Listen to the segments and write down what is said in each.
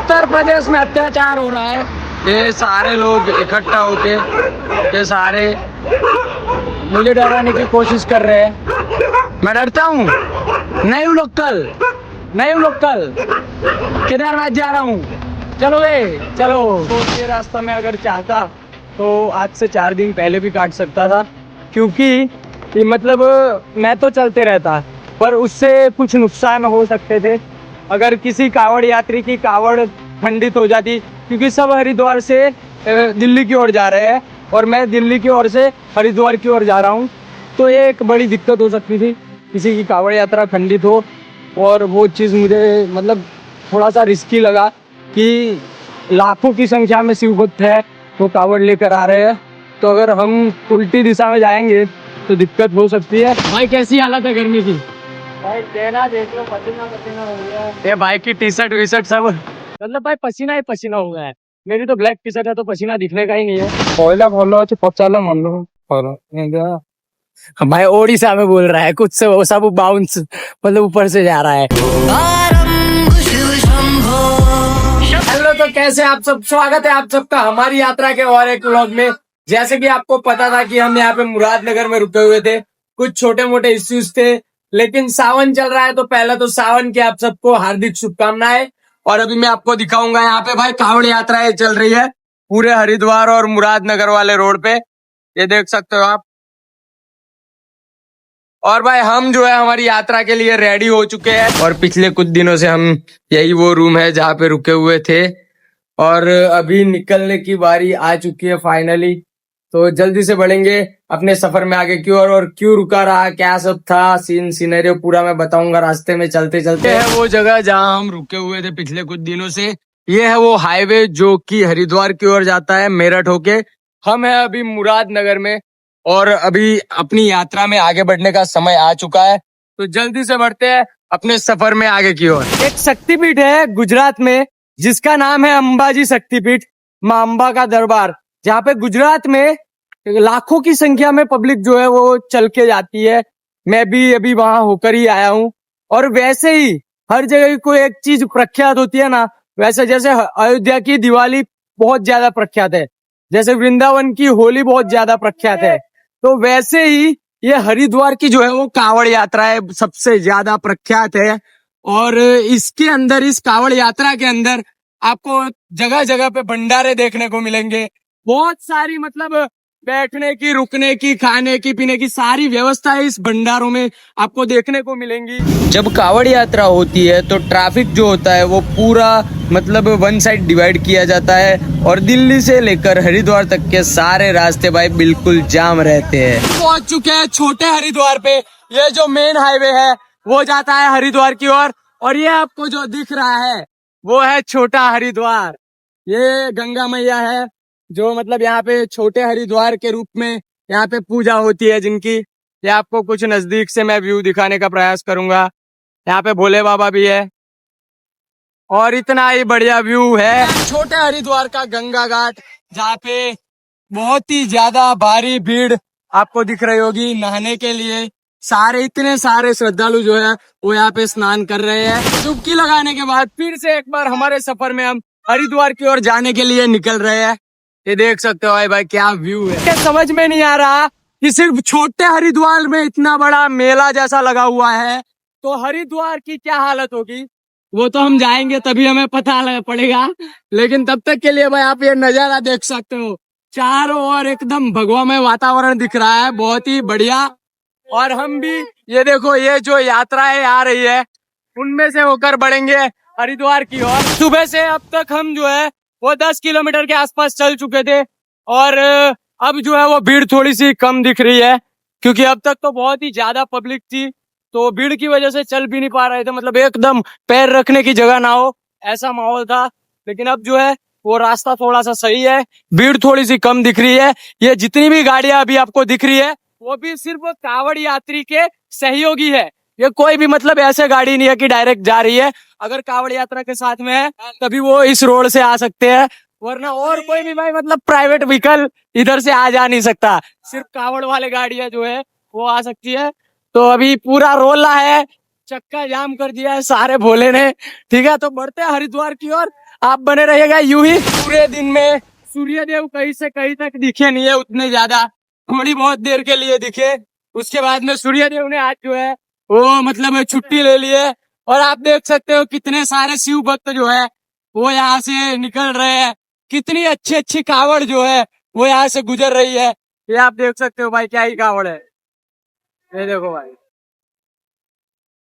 उत्तर प्रदेश में अत्याचार हो रहा है। ये सारे लोग इकट्ठा होके ये सारे मुझे डराने की कोशिश कर रहे हैं। मैं डरता हूँ नहीं हूँ लोकल, नहीं हूँ लोकल। केदारनाथ जा रहा हूँ, चलो चलो। तो ये रास्ता मैं अगर चाहता तो आज से 4 दिन पहले भी काट सकता था, क्योंकि मतलब मैं तो चलते रहता, पर उससे कुछ नुकसान हो सकते थे। अगर किसी कांवड़ यात्री की कांवड़ खंडित हो जाती, क्योंकि सब हरिद्वार से दिल्ली की ओर जा रहे हैं और मैं दिल्ली की ओर से हरिद्वार की ओर जा रहा हूँ, तो ये एक बड़ी दिक्कत हो सकती थी, किसी की कांवड़ यात्रा खंडित हो। और वो चीज़ मुझे मतलब थोड़ा सा रिस्की लगा कि लाखों की संख्या में शिव भक्त है वो कांवड़ लेकर आ रहे हैं, तो अगर हम उल्टी दिशा में जाएंगे तो दिक्कत हो सकती है। भाई कैसी हालत है गर्मी की? भाई देना देख लो, पसीना पसीना हो गया है। ये भाई की टी शर्ट वी शर्ट सब मतलब भाई पसीना ही पसीना हो गया है। मेरी तो ब्लैक टी शर्ट है तो पसीना दिखने का ही नहीं है। कोयला भलो अच्छे पचाला मान लो भाई ओडिशा में बोल रहा है कुछ से, वो सब बाउंस मतलब ऊपर से जा रहा है। हेलो, तो कैसे आप सब? स्वागत है आप सबका हमारी यात्रा के और एक व्लॉग में। जैसे कि आपको पता था कि हम यहाँ पे मुरादनगर में रुके हुए थे, कुछ छोटे मोटे इश्यूज थे, लेकिन सावन चल रहा है तो पहला तो सावन की आप सबको हार्दिक शुभकामनाएं। और अभी मैं आपको दिखाऊंगा यहाँ पे भाई कांवड़ यात्राएं चल रही है पूरे हरिद्वार और मुरादनगर वाले रोड पे, ये देख सकते हो आप। और भाई हम जो है हमारी यात्रा के लिए रेडी हो चुके हैं और पिछले कुछ दिनों से हम यही वो रूम है जहाँ पे रुके हुए थे और अभी निकलने की बारी आ चुकी है फाइनली। तो जल्दी से बढ़ेंगे अपने सफर में आगे की ओर। और क्यों रुका रहा, क्या सब था, सीन सिनेरियो पूरा मैं बताऊंगा रास्ते में चलते चलते। है वो जगह जहाँ हम रुके हुए थे पिछले कुछ दिनों से। ये है वो हाईवे जो कि हरिद्वार की ओर जाता है मेरठ होके। हम है अभी मुरादनगर में और अभी अपनी यात्रा में आगे बढ़ने का समय आ चुका है, तो जल्दी से बढ़ते हैं अपने सफर में आगे की ओर। एक शक्तिपीठ है गुजरात में जिसका नाम है अंबाजी शक्तिपीठ, मां अंबा का दरबार, जहाँ पे गुजरात में लाखों की संख्या में पब्लिक जो है वो चल के जाती है। मैं भी अभी वहां होकर ही आया हूँ। और वैसे ही हर जगह की कोई एक चीज प्रख्यात होती है ना, वैसे जैसे अयोध्या की दिवाली बहुत ज्यादा प्रख्यात है, जैसे वृंदावन की होली बहुत ज्यादा प्रख्यात है, तो वैसे ही ये हरिद्वार की जो है वो कांवड़ यात्रा है सबसे ज्यादा प्रख्यात है। और इसके अंदर, इस कांवड़ यात्रा के अंदर आपको जगह जगह पे भंडारे देखने को मिलेंगे। बहुत सारी मतलब बैठने की, रुकने की, खाने की, पीने की सारी व्यवस्थाएं इस भंडारों में आपको देखने को मिलेंगी। जब कांवड़ यात्रा होती है तो ट्रैफिक जो होता है वो पूरा मतलब वन साइड डिवाइड किया जाता है और दिल्ली से लेकर हरिद्वार तक के सारे रास्ते भाई बिल्कुल जाम रहते हैं। पहुंच चुके हैं छोटे हरिद्वार पे। ये जो मेन हाईवे है वो जाता है हरिद्वार की ओर और ये आपको जो दिख रहा है वो है छोटा हरिद्वार। ये गंगा मैया है जो मतलब यहाँ पे छोटे हरिद्वार के रूप में यहाँ पे पूजा होती है जिनकी। ये आपको कुछ नजदीक से मैं व्यू दिखाने का प्रयास करूंगा। यहाँ पे भोले बाबा भी है और इतना ही बढ़िया व्यू है छोटे हरिद्वार का गंगा घाट, जहाँ पे बहुत ही ज्यादा भारी भीड़ आपको दिख रही होगी नहाने के लिए। सारे इतने सारे श्रद्धालु जो है वो यहाँ पे स्नान कर रहे हैं। डुबकी लगाने के बाद फिर से एक बार हमारे सफर में हम हरिद्वार की ओर जाने के लिए निकल रहे हैं। ये देख सकते हो भाई क्या व्यू है। समझ में नहीं आ रहा कि सिर्फ छोटे हरिद्वार में इतना बड़ा मेला जैसा लगा हुआ है, तो हरिद्वार की क्या हालत होगी वो तो हम जाएंगे तभी हमें पता पड़ेगा। लेकिन तब तक के लिए भाई आप ये नजारा देख सकते हो, चारों ओर एकदम भगवामय वातावरण दिख रहा है, बहुत ही बढ़िया। और हम भी ये देखो, ये जो यात्राएं आ रही है उनमें से होकर बढ़ेंगे हरिद्वार की ओर। सुबह से अब तक हम जो है वो 10 किलोमीटर के आसपास चल चुके थे और अब जो है वो भीड़ थोड़ी सी कम दिख रही है, क्योंकि अब तक तो बहुत ही ज्यादा पब्लिक थी तो भीड़ की वजह से चल भी नहीं पा रहे थे, मतलब एकदम पैर रखने की जगह ना हो ऐसा माहौल था। लेकिन अब जो है वो रास्ता थोड़ा सा सही है, भीड़ थोड़ी सी कम दिख रही है। ये जितनी भी गाड़ियां अभी आपको दिख रही है वो भी सिर्फ कांवड़ यात्री के सहयोगी है। ये कोई भी मतलब ऐसे गाड़ी नहीं है कि डायरेक्ट जा रही है। अगर कांवड़ यात्रा के साथ में है तभी वो इस रोड से आ सकते हैं, वरना और कोई भी भाई मतलब प्राइवेट व्हीकल इधर से आ जा नहीं सकता। सिर्फ कांवड़ वाले गाड़ियां जो है वो आ सकती है। तो अभी पूरा रोला है, चक्का जाम कर दिया है सारे भोले ने। ठीक है, तो बढ़ते हैं हरिद्वार की ओर। आप बने रहिएगा यूं ही। पूरे दिन में सूर्यदेव कहीं से कहीं तक दिखे नहीं है उतने ज्यादा, थोड़ी बहुत देर के लिए दिखे। उसके बाद में सूर्यदेव ने आज जो है वो मतलब छुट्टी ले ली है। और आप देख सकते हो कितने सारे शिव भक्त जो है वो यहाँ से निकल रहे हैं। कितनी अच्छी अच्छी कावड़ जो है वो यहाँ से गुजर रही है। ये आप देख सकते हो भाई, क्या ही कावड़ है। ये देखो भाई,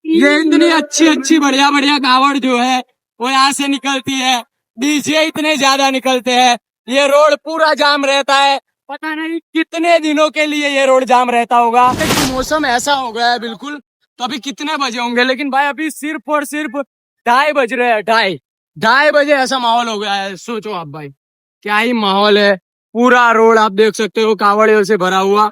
ये इतनी अच्छी अच्छी बढ़िया बढ़िया कावड़ जो है वो यहाँ से निकलती है। डीजे इतने ज्यादा निकलते हैं, ये रोड पूरा जाम रहता है। पता नहीं कितने दिनों के लिए ये रोड जाम रहता होगा। लेकिन मौसम ऐसा हो गया है बिल्कुल, तो अभी कितने बजे होंगे, लेकिन भाई अभी सिर्फ और सिर्फ 2:30 बज रहे हैं। 2:30 बजे ऐसा माहौल हो गया है। सोचो आप भाई, क्या ही माहौल है। पूरा रोड आप देख सकते हो कावड़ियों से भरा हुआ।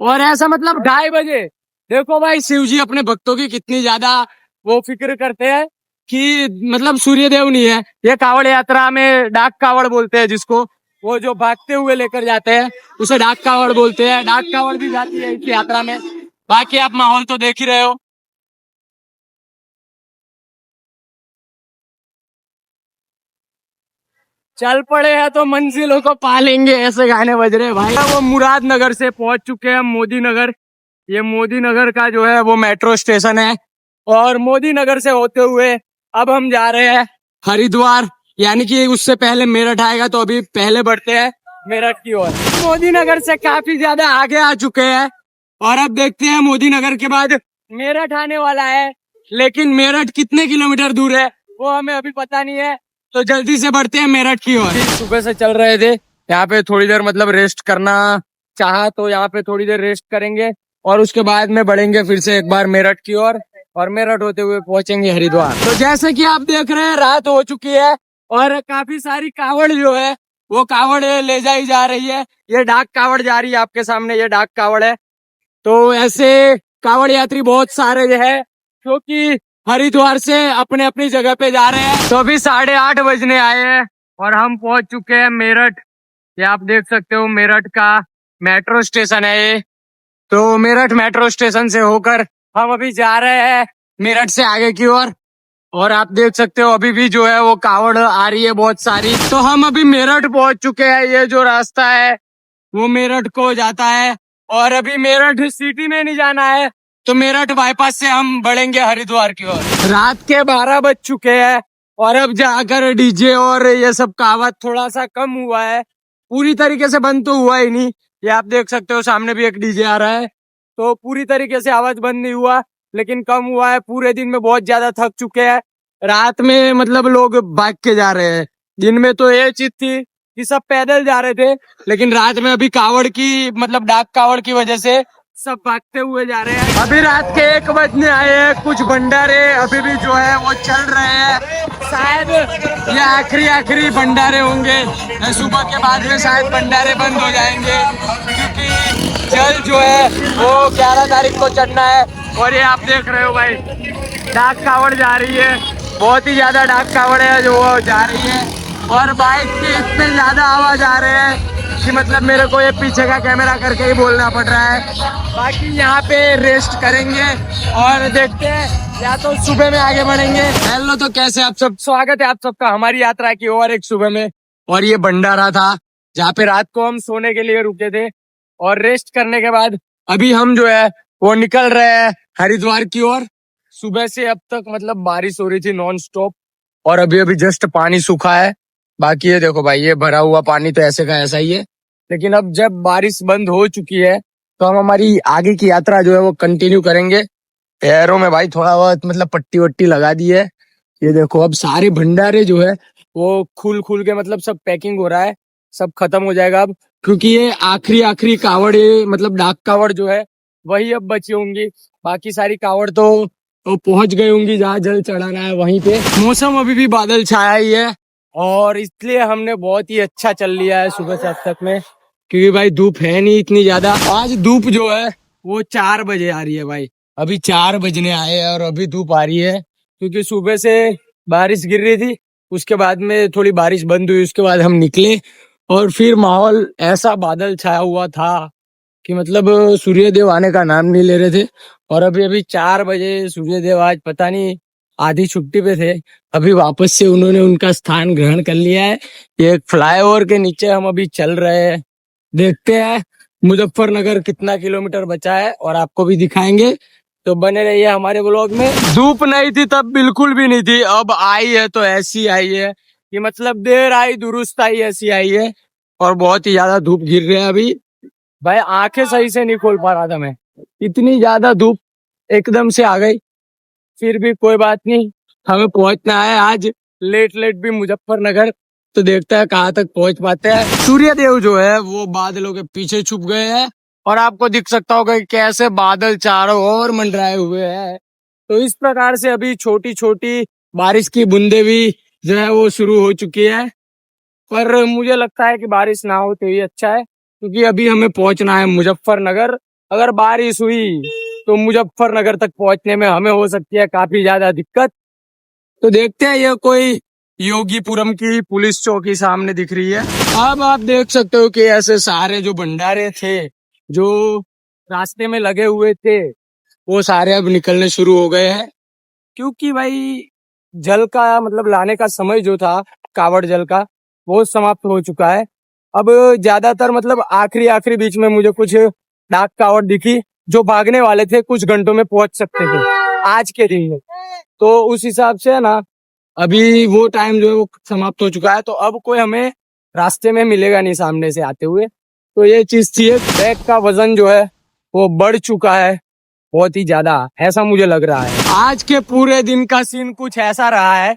और ऐसा मतलब 2:30 बजे, देखो भाई शिव जी अपने भक्तों की कितनी ज्यादा वो फिक्र करते हैं कि मतलब सूर्यदेव नहीं है। ये कावड़ यात्रा में डाक कावड़ बोलते हैं जिसको, वो जो भागते हुए लेकर जाते हैं उसे डाक कावड़ बोलते हैं। डाक कावड़ भी जाती है इस यात्रा में। बाकी आप माहौल तो देख ही रहे हो। चल पड़े हैं तो मंजिलों को पालेंगे, ऐसे गाने बज रहे हैं भाई। वो मुरादनगर से पहुंच चुके हैं मोदी नगर। ये मोदी नगर का जो है वो मेट्रो स्टेशन है। और मोदी नगर से होते हुए अब हम जा रहे हैं हरिद्वार, यानी कि उससे पहले मेरठ आएगा, तो अभी पहले बढ़ते हैं मेरठ की ओर। मोदी नगर से काफी ज्यादा आगे आ चुके हैं और अब देखते हैं मोदी नगर के बाद मेरठ आने वाला है। लेकिन मेरठ कितने किलोमीटर दूर है वो हमें अभी पता नहीं है, तो जल्दी से बढ़ते हैं मेरठ की ओर। सुबह से चल रहे थे, यहाँ पे थोड़ी देर मतलब रेस्ट करना चाहा तो यहाँ पे थोड़ी देर रेस्ट करेंगे और उसके बाद में बढ़ेंगे फिर से एक बार मेरठ की ओर। और मेरठ होते हुए पहुंचेंगे हरिद्वार। तो जैसे कि आप देख रहे हैं रात हो चुकी है और काफी सारी कावड़ जो है वो कावड़ ले जाई जा रही है। ये डाक कावड़ जा रही है आपके सामने, ये डाक कावड़ है। तो ऐसे कावड़ यात्री बहुत सारे जो है क्योंकि हरिद्वार से अपने अपनी जगह पे जा रहे हैं। तो अभी 8:30 बजने आए हैं और हम पहुंच चुके हैं मेरठ। ये आप देख सकते हो मेरठ का मेट्रो स्टेशन है ये। तो मेरठ मेट्रो स्टेशन से होकर हम अभी जा रहे हैं मेरठ से आगे की ओर। और आप देख सकते हो अभी भी जो है वो कावड़ आ रही है बहुत सारी। तो हम अभी मेरठ पहुंच चुके हैं। ये जो रास्ता है वो मेरठ को जाता है और अभी मेरठ सिटी में नहीं जाना है, तो मेरठ बाईपास से हम बढ़ेंगे हरिद्वार की ओर। रात के 12 बज चुके हैं और अब जाकर डीजे और ये सब का आवाज थोड़ा सा कम हुआ है, पूरी तरीके से बंद तो हुआ ही नहीं। ये आप देख सकते हो सामने भी एक डीजे आ रहा है, तो पूरी तरीके से आवाज बंद नहीं हुआ लेकिन कम हुआ है। पूरे दिन में बहुत ज्यादा थक चुके हैं। रात में मतलब लोग भाग के जा रहे हैं, दिन में तो ये चीज थी कि सब पैदल जा रहे थे, लेकिन रात में अभी कावड़ की मतलब डाक कावड़ की वजह से सब भागते हुए जा रहे हैं। अभी रात के 1 बजने आए हैं। कुछ भंडारे अभी भी जो है वो चल रहे हैं। शायद ये आखिरी भंडारे होंगे। सुबह के बाद में शायद भंडारे बंद हो जाएंगे क्योंकि जल जो है वो 11 तारीख को चढ़ना है। और ये आप देख रहे हो भाई डाक कावड़ जा रही है, बहुत ही ज्यादा डाक कावड़ है जो वो जा रही है। और बाइक के इतने ज्यादा आवाज आ रहे हैं कि मतलब मेरे को ये पीछे का कैमरा करके ही बोलना पड़ रहा है। बाकी यहाँ पे रेस्ट करेंगे और देखते हैं, या तो सुबह में आगे बढ़ेंगे। हेलो, तो कैसे आप सब, स्वागत है आप सबका हमारी यात्रा की और एक सुबह में। और ये भंडारा था जहाँ पे रात को हम सोने के लिए रुके थे और रेस्ट करने के बाद अभी हम जो है वो निकल रहे हैं हरिद्वार की ओर। सुबह से अब तक मतलब बारिश हो रही थी नॉन स्टॉप और अभी अभी जस्ट पानी सूखा है। बाकी ये देखो भाई, ये भरा हुआ पानी तो ऐसे का ऐसा ही है, लेकिन अब जब बारिश बंद हो चुकी है तो हम हमारी आगे की यात्रा जो है वो कंटिन्यू करेंगे। पैरों में भाई थोड़ा बहुत मतलब पट्टी वट्टी लगा दी है। ये देखो अब सारे भंडारे जो है वो खुल के मतलब सब पैकिंग हो रहा है, सब खत्म हो जाएगा अब, क्योंकि ये आखिरी कावड़ मतलब डाक कावड़ जो है वही अब बची होंगी। बाकी सारी कावड़ तो पहुंच गई होंगी जहाँ जल चढ़ाना है वहीं पे। मौसम अभी भी बादल छाया ही है और इसलिए हमने बहुत ही अच्छा चल लिया है सुबह से अब तक में, क्योंकि भाई धूप है नहीं इतनी ज्यादा। आज धूप जो है वो 4 बजे आ रही है भाई, अभी 4 बजने आए हैं और अभी धूप आ रही है, क्योंकि सुबह से बारिश गिर रही थी, उसके बाद में थोड़ी बारिश बंद हुई, उसके बाद हम निकले और फिर माहौल ऐसा बादल छाया हुआ था कि मतलब सूर्यदेव आने का नाम नहीं ले रहे थे। और अभी 4 बजे सूर्यदेव आज पता नहीं आधी छुट्टी पे थे, अभी वापस से उन्होंने उनका स्थान ग्रहण कर लिया है। ये एक फ्लाईओवर के नीचे हम अभी चल रहे हैं। देखते हैं मुजफ्फरनगर कितना किलोमीटर बचा है और आपको भी दिखाएंगे, तो बने रहिए हमारे ब्लॉग में। धूप नहीं थी तब, बिल्कुल भी नहीं थी, अब आई है तो ऐसी आई है कि मतलब देर आई दुरुस्त आई, ऐसी आई है। और बहुत ही ज्यादा धूप गिर रही है अभी। भाई आंखें सही से नहीं खोल पा रहा था मैं, इतनी ज्यादा धूप एकदम से आ गई। फिर भी कोई बात नहीं, हमें पहुंचना है आज लेट लेट भी मुजफ्फरनगर। तो देखते हैं कहाँ तक पहुंच पाते हैं। सूर्य देव जो है वो बादलों के पीछे छुप गए हैं और आपको दिख सकता होगा कि कैसे बादल चारों ओर मंडराए हुए हैं। तो इस प्रकार से अभी छोटी छोटी बारिश की बूंदे भी जो है वो शुरू हो चुकी है। पर मुझे लगता है कि बारिश ना हो तो ये अच्छा है, क्योंकि अभी हमें पहुंचना है मुजफ्फरनगर। अगर बारिश हुई तो मुजफ्फरनगर तक पहुंचने में हमें हो सकती है काफी ज्यादा दिक्कत। तो देखते हैं, ये कोई योगीपुरम की पुलिस चौकी सामने दिख रही है। अब आप देख सकते हो कि ऐसे सारे जो भंडारे थे जो रास्ते में लगे हुए थे वो सारे अब निकलने शुरू हो गए हैं, क्योंकि भाई जल का मतलब लाने का समय जो था कावड़ जल का वो समाप्त हो चुका है। अब ज्यादातर मतलब आखिरी आखिरी बीच में मुझे कुछ डाक कावड़ दिखी जो भागने वाले थे, कुछ घंटों में पहुंच सकते थे आज के दिन में। तो उस हिसाब से है ना, अभी वो टाइम जो है वो समाप्त हो चुका है, तो अब कोई हमें रास्ते में मिलेगा नहीं सामने से आते हुए। तो ये चीज थी, बैग का वजन जो है वो बढ़ चुका है बहुत ही ज्यादा, ऐसा मुझे लग रहा है। आज के पूरे दिन का सीन कुछ ऐसा रहा है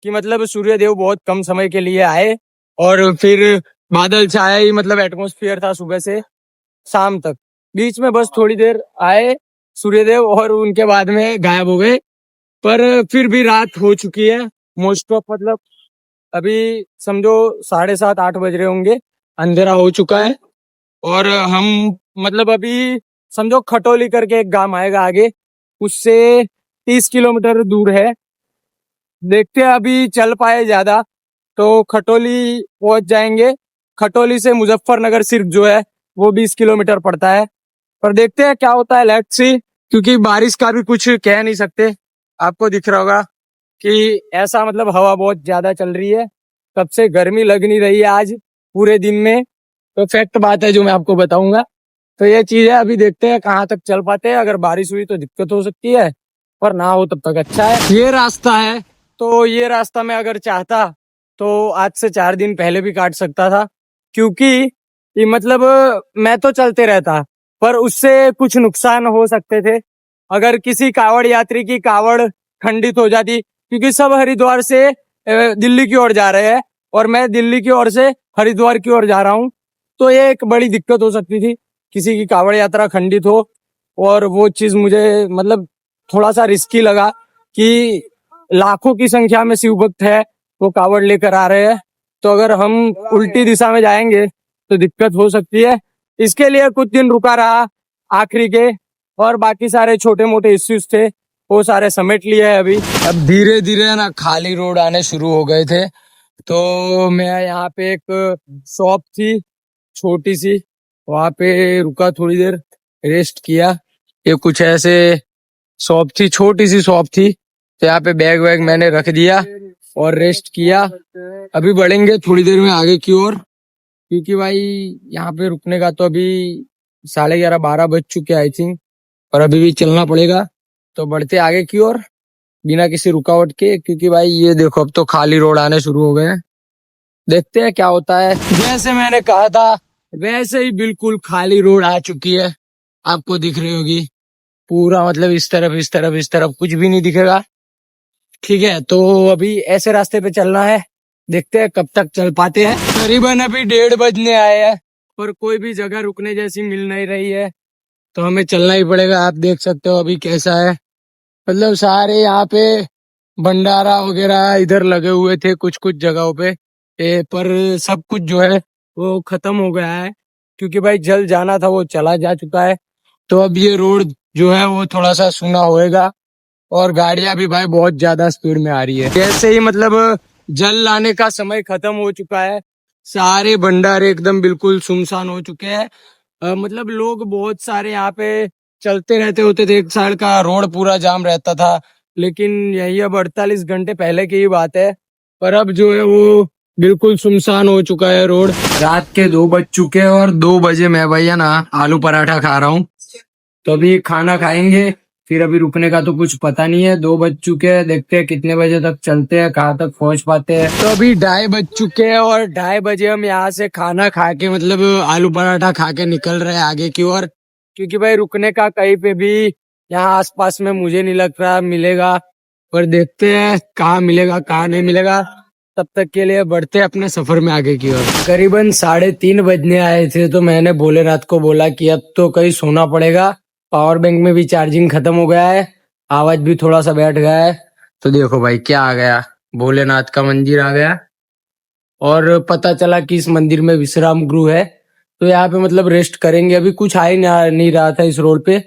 कि मतलब सूर्यदेव बहुत कम समय के लिए आए और फिर बादल छाया ही, मतलब एटमॉस्फेयर था सुबह से शाम तक, बीच में बस थोड़ी देर आए सूर्यदेव और उनके बाद में गायब हो गए। पर फिर भी रात हो चुकी है मोस्ट ऑफ, मतलब अभी समझो 7:30-8 बज रहे होंगे, अंधेरा हो चुका है। और हम मतलब अभी समझो खटोली करके एक गांव आएगा आगे, उससे 30 किलोमीटर दूर है। देखते हैं अभी चल पाए ज्यादा तो खटोली पहुंच जाएंगे। खटोली से मुजफ्फरनगर सिर्फ जो है वो 20 किलोमीटर पड़ता है। पर देखते हैं क्या होता है, लेट्स सी, क्योंकि बारिश का भी कुछ कह नहीं सकते। आपको दिख रहा होगा कि ऐसा मतलब हवा बहुत ज्यादा चल रही है, तब से गर्मी लग नहीं रही है आज पूरे दिन में। तो फैक्ट बात है जो मैं आपको बताऊंगा। तो ये चीज है, अभी देखते हैं कहाँ तक चल पाते हैं। अगर बारिश हुई तो दिक्कत हो सकती है, पर ना हो तब तक अच्छा है। ये रास्ता है, तो ये रास्ता मैं अगर चाहता तो आज से 4 दिन पहले भी काट सकता था, क्योंकि ये मतलब मैं तो चलते रहता, पर उससे कुछ नुकसान हो सकते थे। अगर किसी कावड़ यात्री की कावड़ खंडित हो जाती, क्योंकि सब हरिद्वार से दिल्ली की ओर जा रहे हैं और मैं दिल्ली की ओर से हरिद्वार की ओर जा रहा हूँ, तो ये एक बड़ी दिक्कत हो सकती थी, किसी की कावड़ यात्रा खंडित हो। और वो चीज मुझे मतलब थोड़ा सा रिस्की लगा कि लाखों की संख्या में शिव भक्त है वो कावड़ लेकर आ रहे हैं, तो अगर हम उल्टी दिशा में जाएंगे तो दिक्कत हो सकती है। इसके लिए कुछ दिन रुका रहा आखिरी के, और बाकी सारे छोटे मोटे इश्यूज थे वो सारे समेट लिए है अभी। अब धीरे धीरे ना खाली रोड आने शुरू हो गए थे, तो मैं यहाँ पे एक शॉप थी छोटी सी, वहां पे रुका, थोड़ी देर रेस्ट किया। ये कुछ ऐसे शॉप थी, छोटी सी शॉप थी, तो यहाँ पे बैग वैग मैंने रख दिया और रेस्ट किया। अभी बढ़ेंगे थोड़ी देर में आगे की ओर, क्योंकि भाई यहाँ पे रुकने का तो अभी 11:30-12 बज चुके आई थिंक, और अभी भी चलना पड़ेगा। तो बढ़ते आगे की ओर बिना किसी रुकावट के, क्योंकि भाई ये देखो अब तो खाली रोड आने शुरू हो गए हैं। देखते हैं क्या होता है। जैसे मैंने कहा था वैसे ही बिल्कुल खाली रोड आ चुकी है, आपको दिख रही होगी पूरा, मतलब इस तरफ इस तरफ इस तरफ कुछ भी नहीं दिखेगा। ठीक है, तो अभी ऐसे रास्ते पे चलना है, देखते हैं कब तक चल पाते हैं। करीबन अभी 1:30 बजने आए हैं और कोई भी जगह रुकने जैसी मिल नहीं रही है, तो हमें चलना ही पड़ेगा। आप देख सकते हो अभी कैसा है, मतलब सारे यहाँ पे भंडारा वगैरह इधर लगे हुए थे कुछ कुछ जगहों पे, पर सब कुछ जो है वो खत्म हो गया है, क्योंकि भाई जल जाना था वो चला जा चुका है। तो अब ये रोड जो है वो थोड़ा सा सूना होएगा, और गाड़ियां भी भाई बहुत ज्यादा स्पीड में आ रही है। जैसे ही मतलब जल लाने का समय खत्म हो चुका है, सारे भंडारे एकदम बिल्कुल सुनसान हो चुके हैं। मतलब लोग बहुत सारे यहाँ पे चलते रहते होते थे, एक साइड का रोड पूरा जाम रहता था, लेकिन यही अब 48 घंटे पहले की ही बात है। पर अब जो है वो बिल्कुल सुनसान हो चुका है रोड। रात के 2 बज चुके हैं और 2 बजे मैं भैया ना आलू पराठा खा रहा हूँ। तो अभी खाना खाएंगे, फिर अभी रुकने का तो कुछ पता नहीं है। 2 बज चुके हैं, देखते हैं कितने बजे तक चलते हैं, कहाँ तक पहुंच पाते हैं। तो अभी 2:30 बज चुके हैं और 2:30 बजे हम यहाँ से खाना खा के मतलब आलू पराठा खा के निकल रहे हैं आगे की ओर। क्योंकि भाई रुकने का कहीं पे भी यहाँ आसपास में मुझे नहीं लग रहा मिलेगा, पर देखते हैं कहाँ मिलेगा कहाँ नहीं मिलेगा। तब तक के लिए बढ़ते हैं अपने सफर में आगे की ओर। करीबन 3:30 बजने आए थे, तो मैंने भोलेनाथ को बोला कि अब तो कहीं सोना पड़ेगा। पावर बैंक में भी चार्जिंग खत्म हो गया है, आवाज भी थोड़ा सा बैठ गया है। तो देखो भाई क्या आ गया, भोलेनाथ का मंदिर आ गया। और पता चला कि इस मंदिर में विश्राम गृह है, तो यहाँ पे मतलब रेस्ट करेंगे। अभी कुछ आ ही नहीं रहा था इस रोड पे,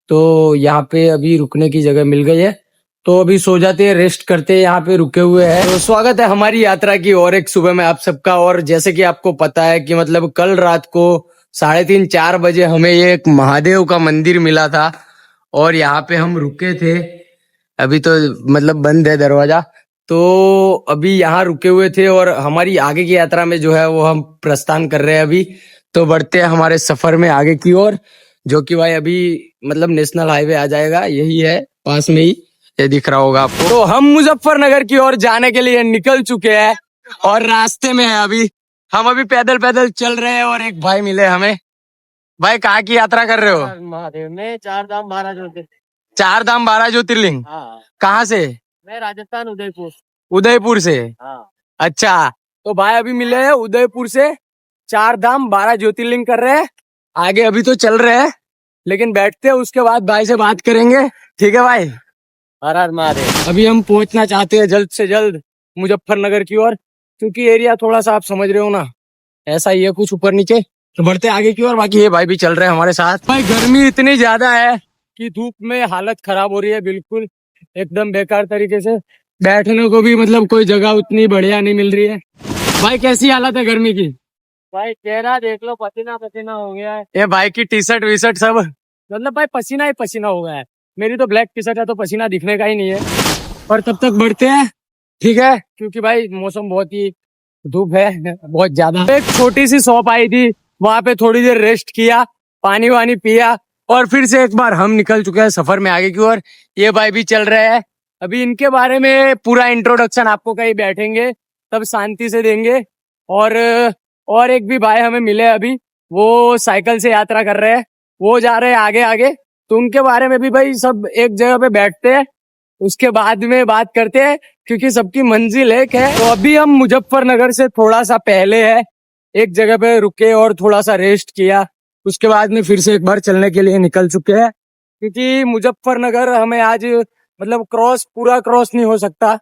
तो यहाँ पे अभी रुकने की जगह मिल गई है। तो अभी सो जाते हैं, रेस्ट करते हैं, यहाँ पे रुके हुए हैं। तो स्वागत है हमारी यात्रा की और एक सुबह में आप सबका। और जैसे कि आपको पता है कि मतलब कल रात को 3:30-4 बजे हमें ये एक महादेव का मंदिर मिला था और यहाँ पे हम रुके थे। अभी तो मतलब बंद है दरवाजा, तो अभी यहाँ रुके हुए थे और हमारी आगे की यात्रा में जो है वो हम प्रस्थान कर रहे हैं अभी। तो बढ़ते हैं हमारे सफर में आगे की ओर, जो कि भाई अभी मतलब नेशनल हाईवे आ जाएगा, यही है पास में ही, ये दिख रहा होगा आपको। तो हम मुजफ्फरनगर की ओर जाने के लिए निकल चुके हैं और रास्ते में है अभी। हम अभी पैदल पैदल चल रहे हैं और एक भाई मिले हमें। भाई कहाँ की यात्रा कर रहे हो? महादेव में 4 धाम 12 ज्योतिर्लिंग। 4 धाम 12 ज्योतिर्लिंग। हाँ, कहाँ से? मैं राजस्थान उदयपुर। उदयपुर से। हाँ, अच्छा, तो भाई अभी मिले हैं उदयपुर से, 4 धाम 12 ज्योतिर्लिंग कर रहे हैं। आगे अभी तो चल रहे हैं, लेकिन बैठते हैं, उसके बाद भाई से बात करेंगे। ठीक है भाई, हर हर महादेव। अभी हम पहुंचना चाहते हैं जल्द से जल्द मुजफ्फरनगर की ओर, क्योंकि एरिया थोड़ा सा आप समझ रहे हो ना, ऐसा ही है कुछ ऊपर नीचे। तो बढ़ते हैं आगे की ओर, बाकी ये भाई भी चल रहे हैं हमारे साथ। भाई गर्मी इतनी ज्यादा है कि धूप में हालत खराब हो रही है, बिल्कुल एकदम बेकार तरीके से। बैठने को भी मतलब कोई जगह उतनी बढ़िया नहीं मिल रही है। भाई कैसी हालत है गर्मी की? भाई चेहरा देख लो, पसीना पसीना हो गया है। ये भाई की टी शर्ट वी शर्ट सब मतलब भाई पसीना ही पसीना हो गया है। मेरी तो ब्लैक टी शर्ट है, तो पसीना दिखने का ही नहीं है। और तब तक बढ़ते हैं, ठीक है, क्योंकि भाई मौसम बहुत ही धूप है बहुत ज्यादा। एक छोटी सी शॉप आई थी, वहां पे थोड़ी देर रेस्ट किया, पानी वानी पिया और फिर से एक बार हम निकल चुके हैं सफर में आगे की ओर। ये भाई भी चल रहे हैं, अभी इनके बारे में पूरा इंट्रोडक्शन आपको कहीं बैठेंगे तब शांति से देंगे। और एक भी भाई हमें मिले अभी, वो साइकिल से यात्रा कर रहे हैं, वो जा रहे हैं आगे आगे। तो उनके बारे में भी भाई सब एक जगह पे बैठते हैं, उसके बाद में बात करते हैं, क्योंकि सबकी मंजिल एक है। तो अभी हम मुजफ्फरनगर से थोड़ा सा पहले है, एक जगह पे रुके और थोड़ा सा रेस्ट किया, उसके बाद में फिर से एक बार चलने के लिए निकल चुके हैं। क्योंकि मुजफ्फरनगर हमें आज मतलब पूरा क्रॉस नहीं हो सकता,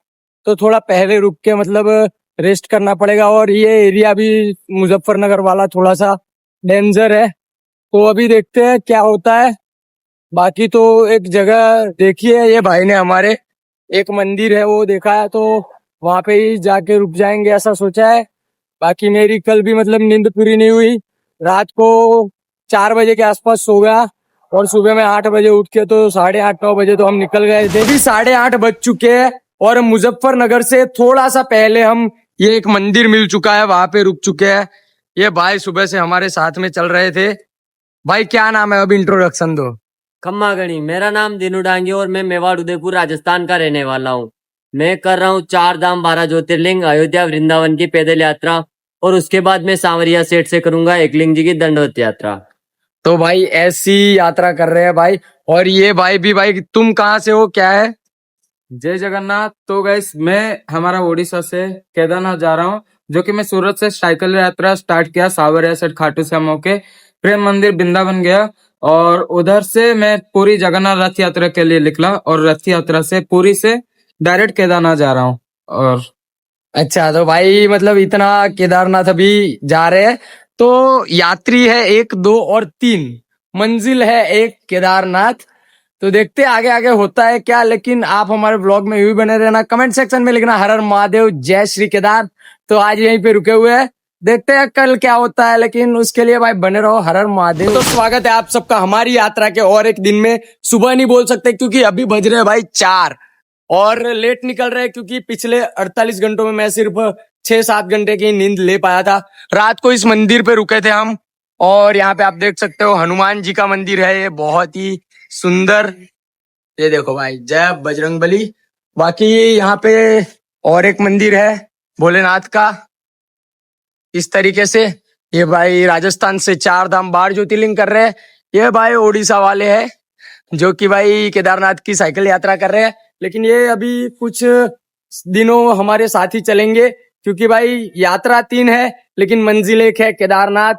तो थोड़ा पहले रुक के मतलब रेस्ट करना पड़ेगा। और ये एरिया भी मुजफ्फरनगर वाला थोड़ा सा डेंजर है, तो अभी देखते हैं क्या होता है। बाकी तो एक जगह देखी है ये भाई ने हमारे, एक मंदिर है वो देखा है, तो वहां पे ही जाके रुक जाएंगे ऐसा सोचा है। बाकी मेरी कल भी मतलब नींद पूरी नहीं हुई, रात को 4 बजे के आसपास सो गया और सुबह में 8 बजे उठ के तो 8:30-9 बजे तो हम निकल गए थे। अभी 8:30 बज चुके हैं और मुजफ्फरनगर से थोड़ा सा पहले हम ये एक मंदिर मिल चुका है, वहां पे रुक चुके हैं। ये भाई सुबह से हमारे साथ में चल रहे थे। भाई क्या नाम है, अभी इंट्रोडक्शन दो। खम्मा गणी, मेरा नाम दिनू डांगी और मैं मेवाड़ उदयपुर राजस्थान का रहने वाला हूँ। मैं कर रहा हूँ 4 धाम 12 ज्योतिर्लिंग अयोध्या वृंदावन की पैदल यात्रा, और उसके बाद मैं सांवरिया सेठ से करूंगा एकलिंग जी की दंडवत यात्रा। तो भाई ऐसी यात्रा कर रहे हैं भाई। और ये भाई भी, भाई तुम कहाँ से हो, क्या है? जय जगन्नाथ। तो गैस मैं हमारा उड़ीसा से केदारनाथ जा रहा हूँ, जो कि मैं सूरत से साइकिल यात्रा स्टार्ट किया, सावरिया से खाटू श्याम होके प्रेम मंदिर वृंदावन गया, और उधर से मैं पूरी जगन्नाथ रथ यात्रा के लिए निकला, और रथ यात्रा से पूरी से डायरेक्ट केदारनाथ जा रहा हूँ। और अच्छा, तो भाई मतलब इतना केदारनाथ अभी जा रहे हैं, तो यात्री है 1, 2 और 3, मंजिल है एक केदारनाथ। तो देखते हैं आगे आगे होता है क्या, लेकिन आप हमारे ब्लॉग में यूं ही बने रहना, कमेंट सेक्शन में लिखना हर हर महादेव जय श्री केदार। तो आज यहीं पे रुके हुए हैं, देखते हैं कल क्या होता है, लेकिन उसके लिए भाई बने रहो, हर हर महादेव। तो स्वागत है आप सबका हमारी यात्रा के और एक दिन में। सुबह नहीं बोल सकते क्योंकि अभी बज रहे हैं भाई 4, और लेट निकल रहे हैं क्योंकि पिछले 48 घंटों में मैं सिर्फ 6-7 घंटे की नींद ले पाया था। रात को इस मंदिर पे रुके थे हम, और यहाँ पे आप देख सकते हो हनुमान जी का मंदिर है, ये बहुत ही सुंदर। ये देखो भाई, जय बजरंगबली। बाकी यहाँ पे और एक मंदिर है भोलेनाथ का, इस तरीके से। ये भाई राजस्थान से 4 धाम 12 ज्योतिर्लिंग कर रहे हैं। ये भाई उड़ीसा वाले हैं जो कि भाई केदारनाथ की साइकिल यात्रा कर रहे हैं, लेकिन ये अभी कुछ दिनों हमारे साथ ही चलेंगे क्योंकि भाई यात्रा 3 है लेकिन मंजिल एक है, केदारनाथ।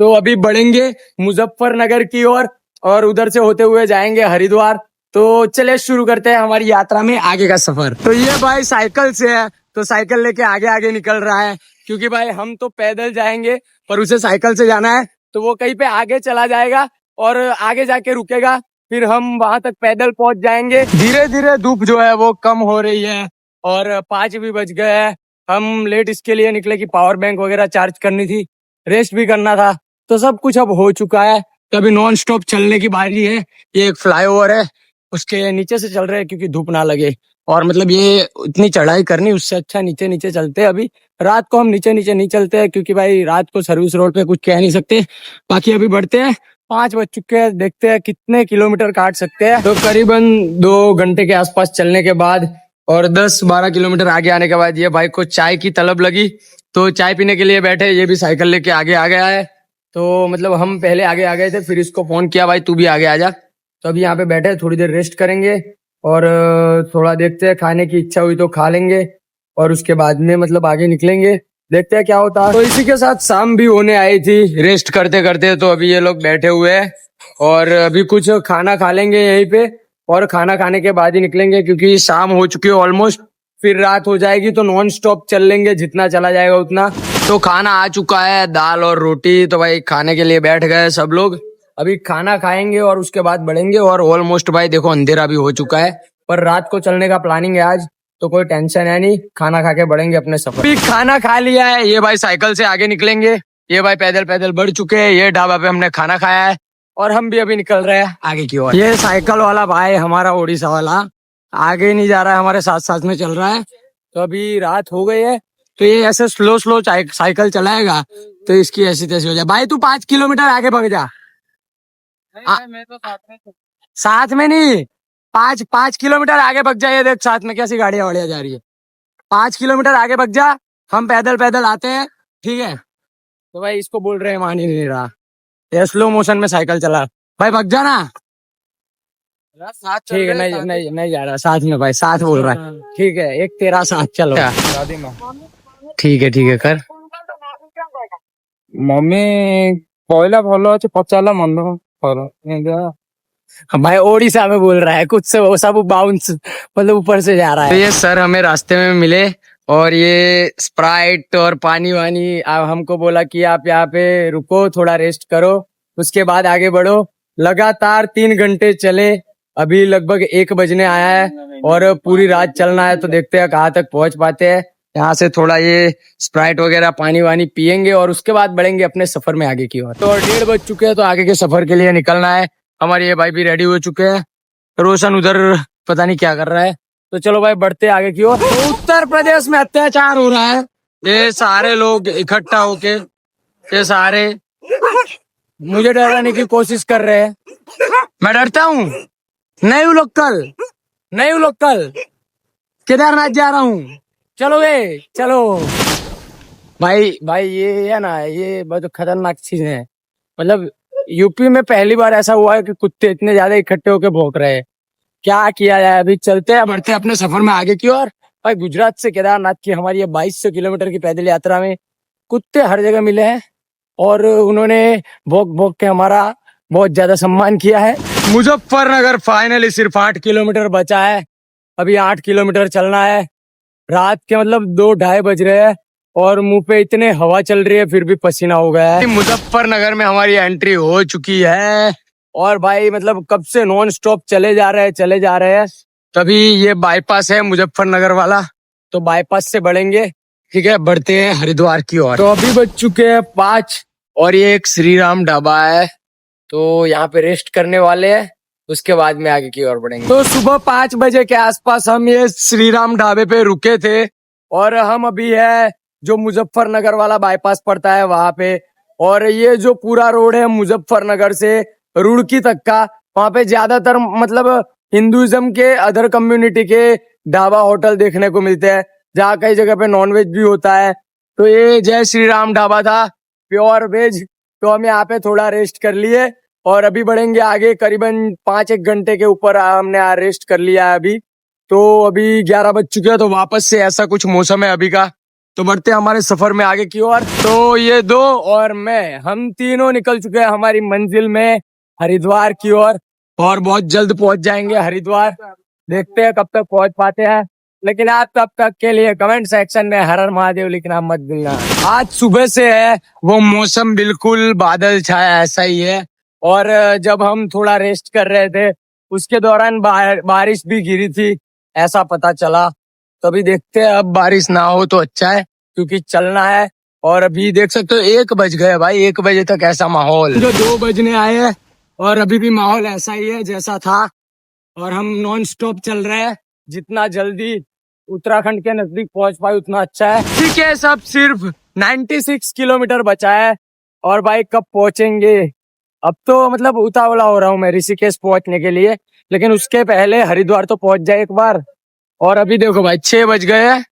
तो अभी बढ़ेंगे मुजफ्फरनगर की ओर और उधर से होते हुए जाएंगे हरिद्वार। तो चले शुरू करते हैं हमारी यात्रा में आगे का सफर। तो ये भाई साइकिल से है, तो साइकिल लेके आगे आगे निकल रहा है क्योंकि भाई हम तो पैदल जाएंगे पर उसे साइकिल से जाना है, तो वो कहीं पे आगे चला जाएगा और आगे जाके रुकेगा, फिर हम वहां तक पैदल पहुंच जाएंगे। धीरे धीरे धूप जो है वो कम हो रही है और 5 भी बज गए हैं। हम लेट इसके लिए निकले कि पावर बैंक वगैरह चार्ज करनी थी, रेस्ट भी करना था, तो सब कुछ अब हो चुका है। तो अभी नॉन स्टॉप चलने की बारी है। ये एक फ्लाईओवर है, उसके नीचे से चल रहे हैं क्योंकि धूप ना लगे, और मतलब ये इतनी चढ़ाई करनी, उससे अच्छा नीचे नीचे चलते हैं। अभी रात को हम नीचे नीचे नहीं चलते हैं क्योंकि भाई रात को सर्विस रोड पे कुछ कह नहीं सकते। बाकी अभी बढ़ते हैं, 5 बज चुके हैं, देखते हैं कितने किलोमीटर काट सकते हैं। तो करीबन 2 घंटे के आसपास चलने के बाद और 10-12 किलोमीटर आगे आने के बाद ये भाई को चाय की तलब लगी, तो चाय पीने के लिए बैठे। ये भी साइकिल लेके आगे आ गया है, तो मतलब हम पहले आगे आ गए थे, फिर इसको फोन किया भाई तू भी आगे आ जा। तो अभी यहाँ पे बैठे, थोड़ी देर रेस्ट करेंगे और थोड़ा देखते हैं, खाने की इच्छा हुई तो खा लेंगे और उसके बाद में मतलब आगे निकलेंगे, देखते हैं क्या होता है। तो इसी के साथ शाम भी होने आई थी रेस्ट करते करते, तो अभी ये लोग बैठे हुए हैं और अभी कुछ खाना खा लेंगे यहीं पे, और खाना खाने के बाद ही निकलेंगे क्योंकि शाम हो चुकी है ऑलमोस्ट, फिर रात हो जाएगी तो नॉन स्टॉप चल लेंगे, जितना चला जाएगा उतना। तो खाना आ चुका है, दाल और रोटी, तो भाई खाने के लिए बैठ गए सब लोग। अभी खाना खाएंगे और उसके बाद बढ़ेंगे, और ऑलमोस्ट भाई देखो अंधेरा भी हो चुका है, पर रात को चलने का प्लानिंग है आज, तो कोई टेंशन है नहीं, खाना खा के बढ़ेंगे अपने सफर। अभी खाना खा लिया है, ये भाई साइकिल से आगे निकलेंगे, ये भाई पैदल पैदल बढ़ चुके हैं, ये ढाबा पे हमने खाना खाया है और हम भी अभी निकल रहे हैं आगे की ओर। ये साइकिल वाला भाई हमारा उड़ीसा वाला आगे नहीं जा रहा है, हमारे साथ साथ में चल रहा है। तो अभी रात हो गई है, तो ये ऐसे स्लो स्लो साइकिल चलाएगा तो इसकी ऐसी तैसी हो जाए। भाई तू 5 किलोमीटर आगे भाग जा। मैं तो साथ में नहीं, 5 किलोमीटर आगे भाग जा। ये देख साथ में कैसी गाड़ियां वाड़ियां जा रही है। 5 किलोमीटर आगे भाग जा, हम पैदल पैदल आते हैं, ठीक है। तो भाई इसको बोल रहे हैं, मान ही नहीं रहा, ये स्लो मोशन में साइकिल चला। भाई भाग जा ना, ठीक है। नहीं नहीं नहीं जा रहा साथ में, भाई साथ बोल रहा है, ठीक है। एक तेरा साथ चलो, ठीक है कर। मम्मी कहला भल अच्छे पचारा मन भाई ओडिशा में बोल रहा है कुछ से, वो सब बाउंस मतलब ऊपर से जा रहा है। तो ये सर हमें रास्ते में मिले और ये स्प्राइट और पानी वानी हमको बोला कि आप यहाँ पे रुको, थोड़ा रेस्ट करो, उसके बाद आगे बढ़ो। लगातार 3 घंटे चले, अभी लगभग 1 बजने आया है और पूरी रात चलना है, तो देखते हैं कहाँ तक पहुंच पाते हैं। यहाँ से थोड़ा ये स्प्राइट वगैरह पानी वानी पियेंगे और उसके बाद बढ़ेंगे अपने सफर में आगे की ओर। तो 1:30 बज चुके हैं, तो आगे के सफर के लिए निकलना है। हमारे ये भाई भी रेडी हो चुके हैं, रोशन उधर पता नहीं क्या कर रहा है। तो चलो भाई बढ़ते आगे की ओर। तो उत्तर प्रदेश में अत्याचार हो रहा है, ये सारे लोग इकट्ठा होके, ये सारे मुझे डराने की कोशिश कर रहे हैं। मैं डरता हूँ? नहीं हूँ लोकल, केदारनाथ जा रहा हूँ, चलोगे? चलो भाई ये है ना, ये बहुत खतरनाक चीज है। मतलब यूपी में पहली बार ऐसा हुआ है कि कुत्ते इतने ज्यादा इकट्ठे होके भौंक रहे हैं। क्या किया जाए, अभी चलते हैं बढ़ते हैं अपने सफर में आगे की ओर। भाई गुजरात से केदारनाथ की हमारी ये 2200 किलोमीटर की पैदल यात्रा में कुत्ते हर जगह मिले हैं और उन्होंने भौंक भौंक के हमारा बहुत ज्यादा सम्मान किया है। मुजफ्फरनगर फाइनली सिर्फ 8 किलोमीटर बचा है, अभी 8 किलोमीटर चलना है। रात के मतलब 2-2:30 बज रहे हैं और मुंह पे इतने हवा चल रही है, फिर भी पसीना हो गया है। मुजफ्फरनगर में हमारी एंट्री हो चुकी है और भाई मतलब कब से नॉन स्टॉप चले जा रहे हैं। तभी ये बाईपास है मुजफ्फरनगर वाला, तो बाईपास से बढ़ेंगे, ठीक है। बढ़ते हैं हरिद्वार की ओर। तो अभी बज चुके हैं 5 और ये एक श्री राम ढाबा है, तो यहाँ पे रेस्ट करने वाले हैं उसके बाद में आगे की ओर बढ़ेंगे। तो सुबह 5 बजे के आसपास हम ये श्री राम ढाबे पे रुके थे और हम अभी है जो मुजफ्फरनगर वाला बाईपास पड़ता है वहां पे। और ये जो पूरा रोड है मुजफ्फरनगर से रुड़की तक का, वहां पे ज्यादातर मतलब हिंदुइज्म के अदर कम्युनिटी के ढाबा होटल देखने को मिलते हैं, जहाँ कई जगह पे नॉनवेज भी होता है। तो ये जय श्री राम ढाबा था, प्योर वेज। तो हम यहाँ पे थोड़ा रेस्ट कर लिए और अभी बढ़ेंगे आगे। करीबन 5-1 घंटे के ऊपर हमने रेस्ट कर लिया है अभी। तो अभी 11 बज चुके हैं, तो वापस से ऐसा कुछ मौसम है अभी का। तो बढ़ते हैं हमारे सफर में आगे की ओर। तो ये दो और मैं, हम तीनों निकल चुके हैं हमारी मंजिल में, हरिद्वार की ओर। और बहुत जल्द पहुंच जाएंगे हरिद्वार। देखते हैं कब तक पहुंच पाते हैं, लेकिन आप तब तक के लिए कमेंट सेक्शन में हर हर महादेव लिखना मत भूलना। आज सुबह से है वो मौसम बिल्कुल बादल छाया ऐसा ही है। और जब हम थोड़ा रेस्ट कर रहे थे उसके दौरान बारिश भी गिरी थी ऐसा पता चला। तो अभी देखते हैं, अब बारिश ना हो तो अच्छा है क्योंकि चलना है। और अभी देख सकते हो 1 बज गए भाई, 1 बजे तक ऐसा माहौल, जो 2 बजने आए हैं और अभी भी माहौल ऐसा ही है जैसा था। और हम नॉन स्टॉप चल रहे हैं, जितना जल्दी उत्तराखंड के नजदीक पहुंच पाए उतना अच्छा है। ठीक है, सब सिर्फ 96 किलोमीटर बचा है और भाई कब पहुंचेंगे। अब तो मतलब उतावला हो रहा हूँ मैं ऋषिकेश पहुंचने के लिए, लेकिन उसके पहले हरिद्वार तो पहुंच जाए एक बार। और अभी देखो भाई 6 बज गए हैं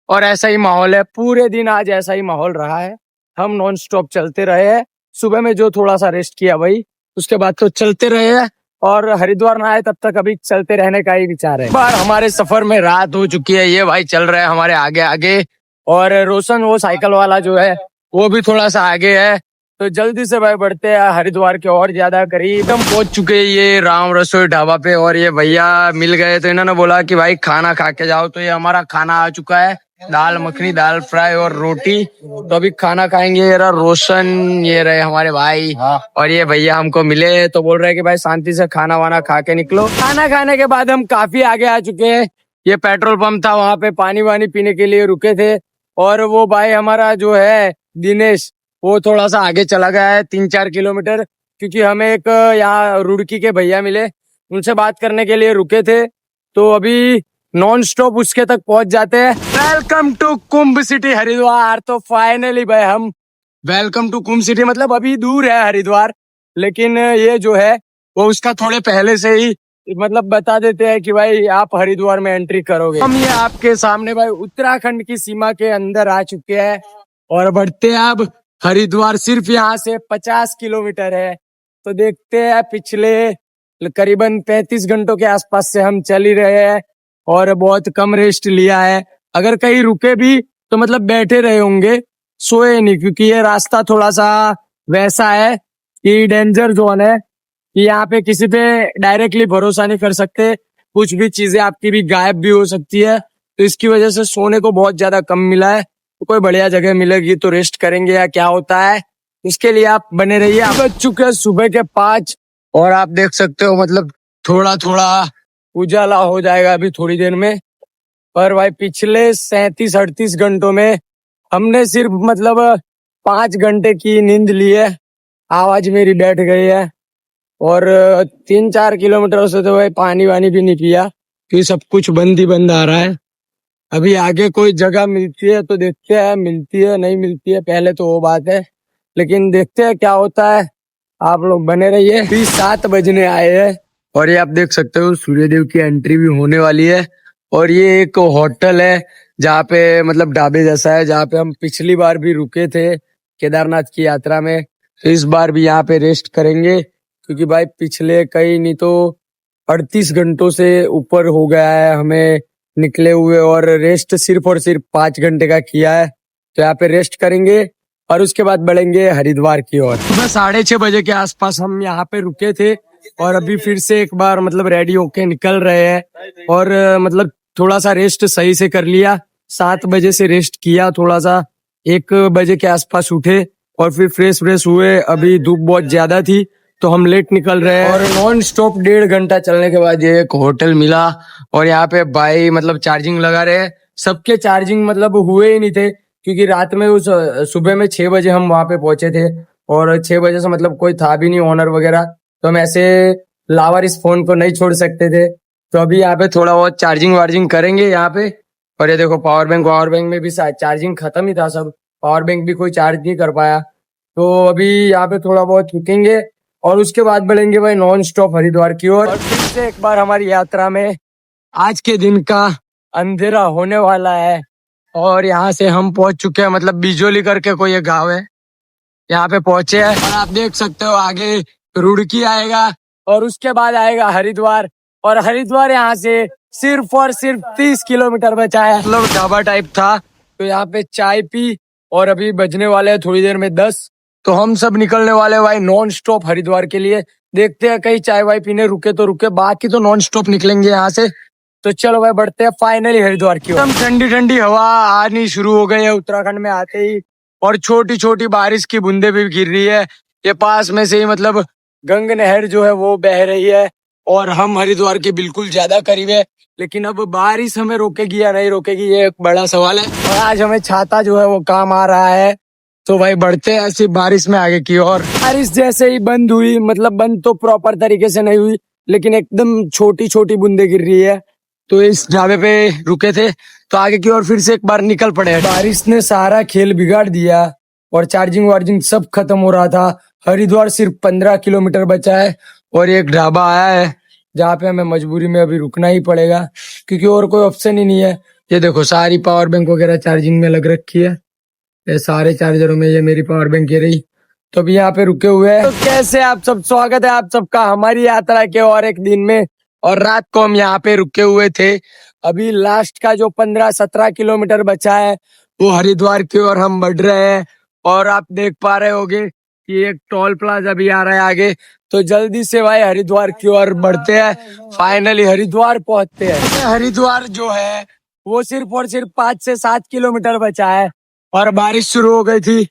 और ऐसा ही माहौल है पूरे दिन, आज ऐसा ही माहौल रहा है। हम नॉन स्टॉप चलते रहे हैं, सुबह में जो थोड़ा सा रेस्ट किया भाई, उसके बाद तो चलते रहे हैं। और हरिद्वार ना आए तब तक अभी चलते रहने का ही विचार है। बार हमारे सफर में रात हो चुकी है, ये भाई चल रहे हैं हमारे आगे आगे। और रोशन वो साइकिल वाला जो है वो भी थोड़ा सा आगे है। तो जल्दी से भाई बढ़ते हैं हरिद्वार के और ज्यादा करीब। हम पहुंच चुके हैं ये राम रसोई ढाबा पे और ये भैया मिल गए, तो इन्होंने बोला कि भाई खाना खा के जाओ। तो ये हमारा खाना आ चुका है, दाल मखनी, दाल फ्राई और रोटी। तो अभी खाना खाएंगे। ये रहा रोशन, ये रहे हमारे भाई। और ये भैया हमको मिले तो बोल रहे हैं कि भाई शांति से खाना वाना खा के निकलो। खाना खाने के बाद हम काफी आगे आ चुके हैं। ये पेट्रोल पंप था, वहां पे पानी वानी पीने के लिए रुके थे। और वो भाई हमारा जो है दिनेश, वो थोड़ा सा आगे चला गया है 3-4 किलोमीटर, क्योंकि हमें एक यहाँ रुड़की के भैया मिले, उनसे बात करने के लिए रुके थे। तो अभी नॉन स्टॉप उसके तक पहुंच जाते हैं। Welcome to Kumbh city Haridwar. तो फाइनली भाई हम वेलकम टू कुंभ सिटी, मतलब अभी दूर है हरिद्वार, लेकिन ये जो है वो उसका थोड़े पहले से ही मतलब बता देते हैं कि भाई आप हरिद्वार में एंट्री करोगे। हम ये आपके सामने भाई उत्तराखंड की सीमा के अंदर आ चुके हैं और बढ़ते हैं अब हरिद्वार। सिर्फ यहाँ से 50 किलोमीटर है। तो देखते हैं, पिछले करीबन 35 घंटों के आसपास से हम चल ही रहे हैं और बहुत कम रेस्ट लिया है। अगर कहीं रुके भी तो मतलब बैठे रहे होंगे, सोए नहीं, क्योंकि ये रास्ता थोड़ा सा वैसा है कि डेंजर जोन है, कि यहाँ पे किसी पे डायरेक्टली भरोसा नहीं कर सकते, कुछ भी चीजें आपकी भी गायब भी हो सकती है। तो इसकी वजह से सोने को बहुत ज्यादा कम मिला है। तो कोई बढ़िया जगह मिलेगी तो रेस्ट करेंगे या क्या होता है, इसके लिए आप बने रहिए। आप बज चुके हैं सुबह के 5 और आप देख सकते हो मतलब थोड़ा थोड़ा उजाला हो जाएगा अभी थोड़ी देर में। पर भाई पिछले 37-38 घंटों में हमने सिर्फ मतलब 5 घंटे की नींद ली है, आवाज मेरी बैठ गई है। और 3-4 किलोमीटर से तो भाई पानी वानी भी नहीं पिया, क्योंकि सब कुछ बंद ही बंद आ रहा है। अभी आगे कोई जगह मिलती है तो देखते हैं, मिलती है नहीं मिलती है पहले तो वो बात है, लेकिन देखते हैं क्या होता है। आप लोग बने रहिए। अभी 7 बजने आए हैं और ये आप देख सकते हो सूर्यदेव की एंट्री भी होने वाली है। और ये एक होटल है जहाँ पे मतलब ढाबे जैसा है, जहाँ पे हम पिछली बार भी रुके थे केदारनाथ की यात्रा में। तो इस बार भी यहाँ पे रेस्ट करेंगे, क्योंकि भाई पिछले कई नहीं तो 38 घंटों से ऊपर हो गया है हमें निकले हुए, और रेस्ट सिर्फ और सिर्फ 5 घंटे का किया है। तो यहाँ पे रेस्ट करेंगे और उसके बाद बढ़ेंगे हरिद्वार की ओर। सुबह 6:30 बजे के आसपास हम यहाँ पे रुके थे और अभी फिर से एक बार मतलब रेडी होके निकल रहे हैं। और मतलब थोड़ा सा रेस्ट सही से कर लिया, 7 बजे से रेस्ट किया, थोड़ा सा 1 बजे के आसपास उठे और फिर फ्रेश हुए। अभी धूप बहुत ज्यादा थी तो हम लेट निकल रहे हैं। और नॉन स्टॉप 1.5 घंटा चलने के बाद ये एक होटल मिला और यहाँ पे भाई मतलब चार्जिंग लगा रहे हैं। सबके चार्जिंग मतलब हुए ही नहीं थे, क्योंकि रात में उस सुबह में 6 बजे हम वहां पे पहुंचे थे और 6 बजे से मतलब कोई था भी नहीं ओनर वगैरह। तो हम ऐसे लावर इस फोन को नहीं छोड़ सकते थे, तो अभी यहाँ पे थोड़ा बहुत चार्जिंग वार्जिंग करेंगे यहाँ पे। और ये देखो पावर बैंक में भी शायद चार्जिंग खत्म ही था सब, पावर बैंक भी कोई चार्ज नहीं कर पाया। तो अभी यहाँ पे थोड़ा बहुत रुकेंगे और उसके बाद बढ़ेंगे भाई नॉन स्टॉप हरिद्वार की ओर। और फिर से एक बार हमारी यात्रा में आज के दिन का अंधेरा होने वाला है। और यहाँ से हम पहुंच चुके हैं, मतलब बिजोली करके कोई एक गाँव है, यहाँ पे पहुंचे हैं। और आप देख सकते हो आगे रुड़की आएगा और उसके बाद आएगा हरिद्वार। और हरिद्वार यहाँ से सिर्फ और सिर्फ 30 किलोमीटर बचा है। मतलब ढाबा टाइप था, तो यहाँ पे चाय पी और अभी बजने वाले हैं थोड़ी देर में 10। तो हम सब निकलने वाले हैं भाई नॉन स्टॉप हरिद्वार के लिए। देखते हैं कहीं चाय वाय पीने रुके तो रुके, बाकी तो नॉन स्टॉप निकलेंगे यहाँ से। तो चलो भाई बढ़ते हैं फाइनली हरिद्वार की ओर। एकदम ठंडी ठंडी हवा आनी शुरू हो गई है उत्तराखंड में आते ही, और छोटी छोटी बारिश की बूंदे भी गिर रही है। ये पास में से ही मतलब गंग नहर जो है वो बह रही है और हम हरिद्वार के बिल्कुल ज्यादा करीब है। लेकिन अब बारिश हमें रोकेगी या नहीं रोकेगी ये एक बड़ा सवाल है। और आज हमें छाता जो है वो काम आ रहा है। तो भाई बढ़ते हैं ऐसी बारिश में आगे की ओर। बारिश जैसे ही बंद हुई, मतलब बंद तो प्रॉपर तरीके से नहीं हुई, लेकिन एकदम छोटी छोटी बूंदे गिर रही है। तो इस ढाबे पे रुके थे, तो आगे की ओर फिर से एक बार निकल पड़े। बारिश ने सारा खेल बिगाड़ दिया और चार्जिंग वार्जिंग सब खत्म हो रहा था। हरिद्वार सिर्फ 15 किलोमीटर बचा है और एक ढाबा आया है जहाँ पे हमें मजबूरी में अभी रुकना ही पड़ेगा, क्योंकि और कोई ऑप्शन ही नहीं है। ये देखो सारी पावर बैंक वगैरह चार्जिंग में लग रखी है, ये सारे चार्जरों में ये मेरी पावर बैंक ये रही। तो अभी यहाँ पे रुके हुए हैं। तो कैसे आप सब, स्वागत है आप सबका हमारी यात्रा के और एक दिन में। और रात को हम यहाँ पे रुके हुए थे। अभी लास्ट का जो 15-17 किलोमीटर बचा है वो हरिद्वार की ओर हम बढ़ रहे हैं। और आप देख पा रहे होगे कि एक टोल प्लाजा भी आ रहा है आगे। तो जल्दी से भाई हरिद्वार की ओर बढ़ते हैं, फाइनली हरिद्वार पहुंचते हैं। हरिद्वार जो है वो सिर्फ और सिर्फ 5 से 7 किलोमीटर बचा है और बारिश शुरू हो गई थी,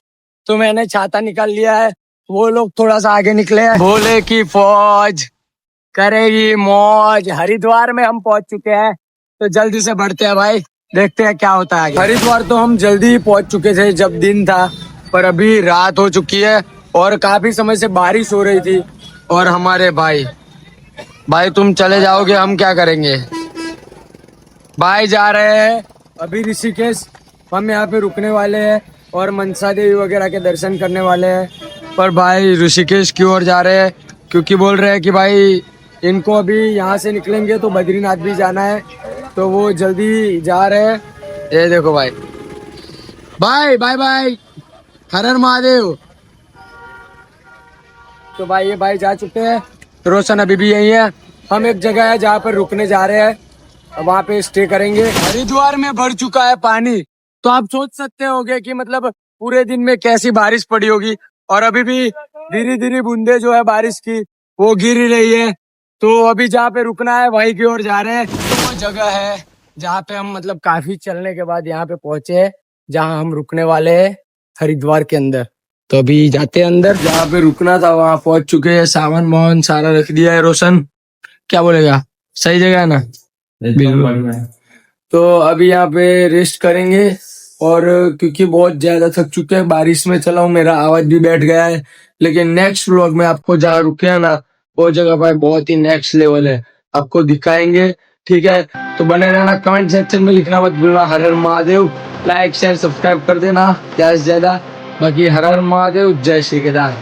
तो मैंने छाता निकाल लिया है। वो लोग थोड़ा सा आगे निकले हैं। भोले की फौज करेगी मौज। हरिद्वार में हम पहुंच चुके हैं, तो जल्दी से बढ़ते हैं भाई, देखते हैं क्या होता है आगे। हरिद्वार तो हम जल्दी ही पहुंच चुके थे जब दिन था, पर अभी रात हो चुकी है और काफी समय से बारिश हो रही थी। और हमारे भाई तुम चले जाओगे हम क्या करेंगे। भाई जा रहे हैं अभी ऋषिकेश, हम यहाँ पे रुकने वाले हैं और मनसा देवी वगैरह के दर्शन करने वाले हैं। पर भाई ऋषिकेश की ओर जा रहे हैं क्योंकि बोल रहे हैं कि भाई इनको अभी यहाँ से निकलेंगे तो बद्रीनाथ भी जाना है, तो वो जल्दी जा रहे हैं। ये देखो भाई बाय बाय, हर हर महादेव। तो भाई ये भाई जा चुके हैं, रोशन अभी भी यही है। हम एक जगह है जहाँ पर रुकने जा रहे हैं, वहाँ पे स्टे करेंगे। हरिद्वार में भर चुका है पानी, तो आप सोच सकते होगे कि मतलब पूरे दिन में कैसी बारिश पड़ी होगी। और अभी भी धीरे धीरे बूंदे जो है बारिश की वो गिर ही रही है। तो अभी जहाँ पे रुकना है वहीं की ओर जा रहे हैं। तो वो जगह है जहाँ पे हम मतलब काफी चलने के बाद यहाँ पे पहुंचे हैं, जहाँ हम रुकने वाले हैं हरिद्वार के अंदर। तो अभी जाते हैं अंदर, जहाँ पे रुकना था वहाँ पहुंच चुके हैं। सामान वामान सारा रख दिया है। रोशन क्या बोलेगा, सही जगह है ना? बिल्कुल। तो अभी यहाँ पे रेस्ट करेंगे, और क्योंकि बहुत ज्यादा थक चुके हैं, बारिश में चला हूँ, मेरा आवाज भी बैठ गया है। लेकिन नेक्स्ट व्लॉग में आपको जहाँ रुके हैं ना वो जगह भाई बहुत ही नेक्स्ट लेवल है, आपको दिखाएंगे। ठीक है, तो बने रहना, कमेंट सेक्शन में लिखना मत भूलना हर हर महादेव। लाइक शेयर सब्सक्राइब कर देना ज्यादा से ज्यादा। बाकी हर हर महादेव, जय श्री केदार।